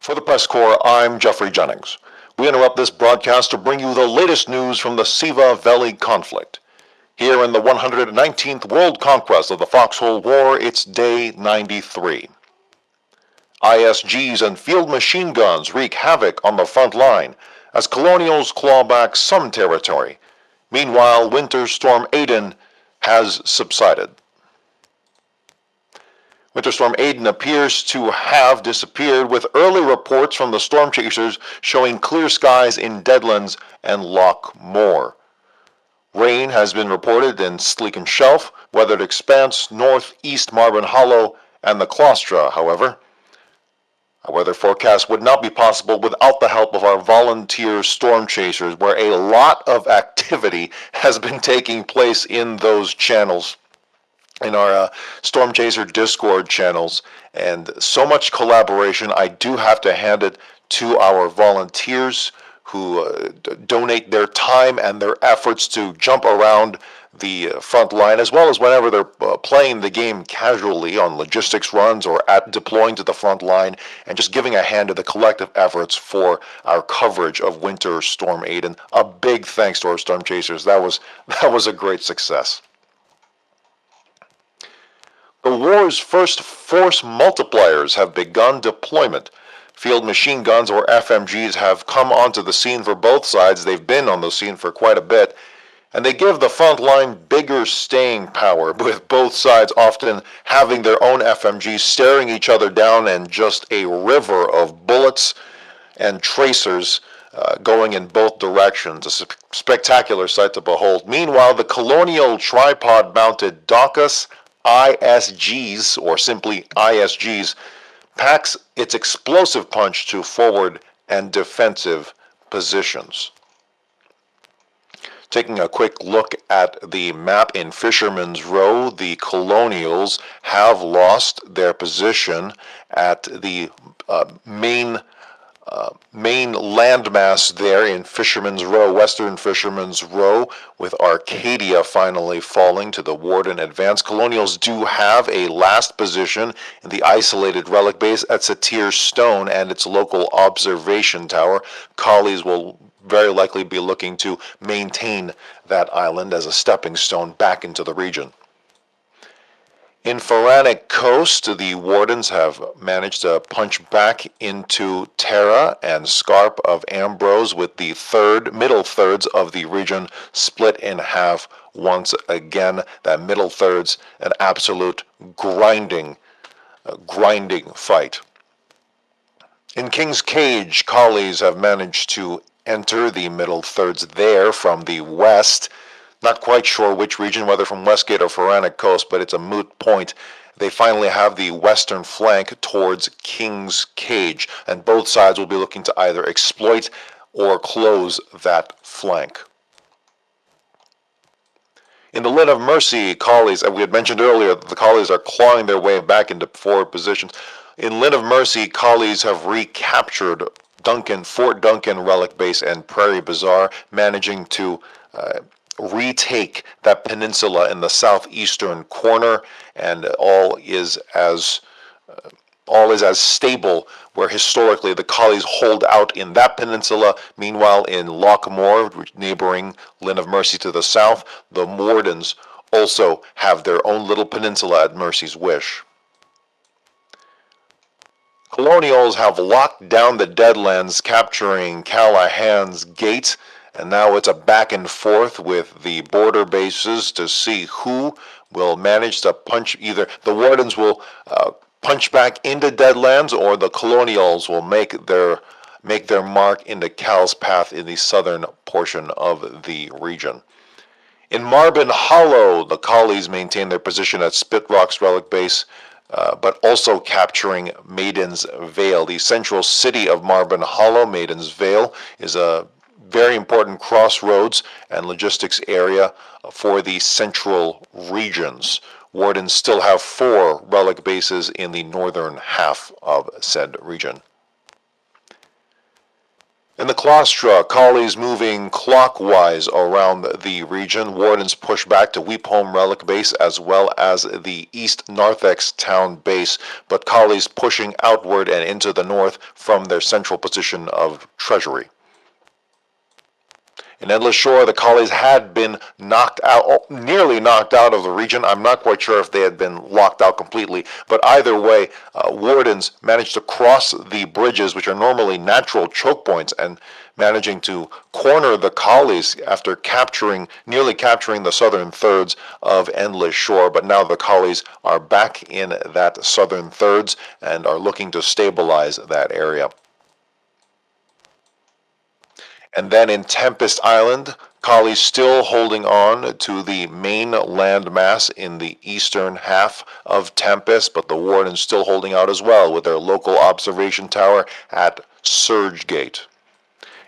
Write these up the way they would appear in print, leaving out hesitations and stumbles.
For the Press Corps, I'm Geoffrey Jennings. We interrupt this broadcast to bring you the latest news from the Siva Valley conflict. Here in the 119th World Conquest of the Foxhole War, it's day 93. ISGs and field machine guns wreak havoc on the front line as Colonials claw back some territory. Meanwhile, Winter Storm Aidan has subsided. Winter Storm Aidan appears to have disappeared, with early reports from the storm chasers showing clear skies in Deadlands and Loch Moor. Rain has been reported in Sleeken Shelf, Weathered Expanse, northeast Marley Hollow, and the Claustra, however. A weather forecast would not be possible without the help of our volunteer storm chasers, where a lot of activity has been taking place in those channels, in our Storm Chaser Discord channels, and so much collaboration. I do have to hand it to our volunteers who donate their time and their efforts to jump around the front line, as well as whenever they're playing the game casually on logistics runs or at deploying to the front line, and just giving a hand to the collective efforts for our coverage of Winter Storm Aidan. A big thanks to our Storm Chasers. That was a great success. The war's first force multipliers have begun deployment. Field machine guns, or FMGs, have come onto the scene for both sides. They've been on the scene for quite a bit, and they give the front line bigger staying power, with both sides often having their own FMGs staring each other down, and just a river of bullets and tracers going in both directions. A spectacular sight to behold. Meanwhile, the Colonial tripod-mounted Daucus ISGs, or simply ISGs, packs its explosive punch to forward and defensive positions. Taking a quick look at the map in Fisherman's Row, the Colonials have lost their position at the main landmass there in Fisherman's Row, Western Fisherman's Row, with Arcadia finally falling to the Warden advance. Colonials do have a last position in the isolated relic base at Satir Stone and its local observation tower. Collies will very likely be looking to maintain that island as a stepping stone back into the region. In Pharaonic Coast, the Wardens have managed to punch back into Terra and Scarp of Ambrose, with the middle thirds of the region split in half once again. That middle thirds, an absolute grinding fight. In King's Cage, Collies have managed to enter the middle thirds there from the west. Not quite sure which region, whether from Westgate or Pharaonic Coast, but it's a moot point. They finally have the western flank towards King's Cage, and both sides will be looking to either exploit or close that flank. In the Lynn of Mercy, Collies, we had mentioned earlier that the Collies are clawing their way back into forward positions. In Lynn of Mercy, Collies have recaptured Fort Duncan Relic Base and Prairie Bazaar, managing to retake that peninsula in the southeastern corner, and all is as stable, where historically the Collies hold out in that peninsula. Meanwhile, in Loch Moor, neighboring Lynn of Mercy to the south, the Wardens also have their own little peninsula at Mercy's wish. Colonials have locked down the Deadlands, capturing Callahan's Gate, and now it's a back and forth with the border bases to see who will manage to punch. Either the Wardens will punch back into Deadlands, or the Colonials will make their mark into Cal's Path in the southern portion of the region. In Marley Hollow, the Collies maintain their position at Spitrock's Relic Base, but also capturing Maidens Veil. The central city of Marley Hollow, Maidens Veil, is a very important crossroads and logistics area for the central regions. Wardens still have 4 relic bases in the northern half of said region. In the claustra, Collies moving clockwise around the region. Wardens push back to Weepholm Relic Base as well as the East Narthex Town Base, but Collies pushing outward and into the north from their central position of treasury. In Endless Shore, the Collies had been knocked out, nearly knocked out of the region. I'm not quite sure if they had been locked out completely, but either way, Wardens managed to cross the bridges, which are normally natural choke points, and managing to corner the Collies after nearly capturing the southern thirds of Endless Shore. But now the Collies are back in that southern thirds and are looking to stabilize that area. And then in Tempest Island, Collies still holding on to the main landmass in the eastern half of Tempest, but the Wardens still holding out as well with their local observation tower at Surgegate.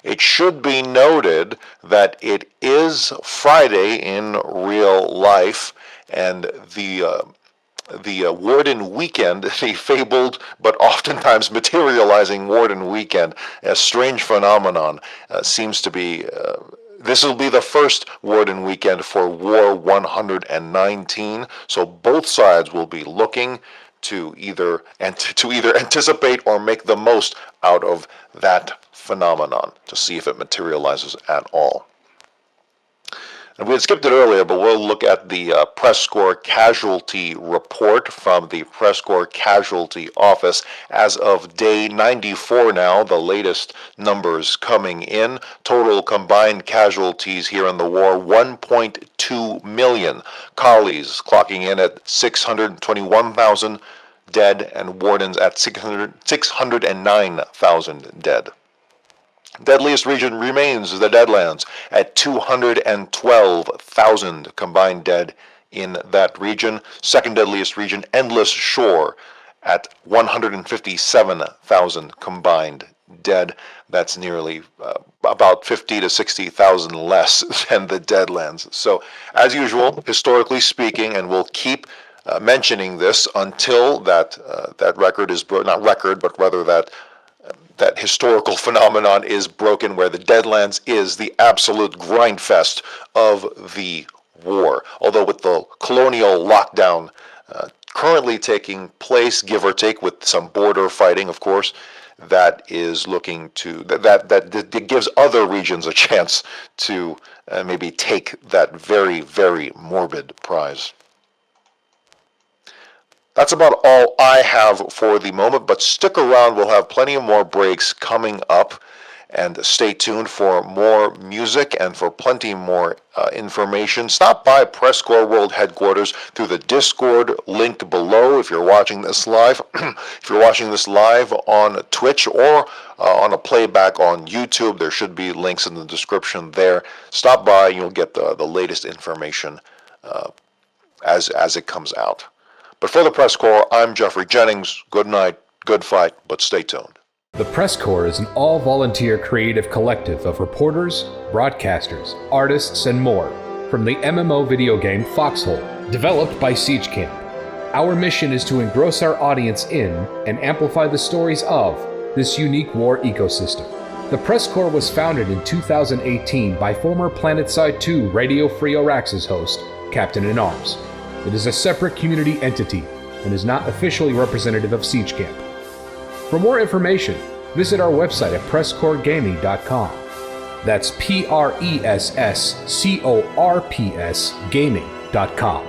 It should be noted that it is Friday in real life, and the Warden Weekend, the fabled but oftentimes materializing Warden Weekend, a strange phenomenon, seems to be. This will be the first Warden Weekend for War 119, so both sides will be looking to either anticipate or make the most out of that phenomenon to see if it materializes at all. And we had skipped it earlier, but we'll look at the PressCorps casualty report from the PressCorps casualty office. As of day 94 now, the latest numbers coming in. Total combined casualties here in the war, 1.2 million. Collies clocking in at 621,000 dead, and Wardens at 609,000 dead. Deadliest region remains the Deadlands at 212,000 combined dead in that region. Second deadliest region, Endless Shore, at 157,000 combined dead. That's nearly about 50 to 60,000 less than the Deadlands. So, as usual, historically speaking, and we'll keep mentioning this until that record is not record, but rather that historical phenomenon is broken, where the Deadlands is the absolute grindfest of the war. Although with the colonial lockdown currently taking place, give or take, with some border fighting, of course, that is looking to that gives other regions a chance to maybe take that very, very morbid prize. That's about all I have for the moment, but stick around. We'll have plenty of more breaks coming up, and stay tuned for more music and for plenty more information. Stop by PressCorps World Headquarters through the Discord link below if you're watching this live. If you're watching this live on Twitch or on a playback on YouTube, there should be links in the description there. Stop by, you'll get the latest information as it comes out. But for the PressCorps, I'm Geoffrey Jennings. Good night, good fight, but stay tuned. The PressCorps is an all-volunteer creative collective of reporters, broadcasters, artists, and more from the MMO video game Foxhole, developed by Siege Camp. Our mission is to engross our audience in and amplify the stories of this unique war ecosystem. The PressCorps was founded in 2018 by former Planetside 2 Radio Free Auraxis host, CaptainInArms. It is a separate community entity and is not officially representative of Siege Camp. For more information, visit our website at PressCorpsGaming.com. That's PressCorps gaming.com.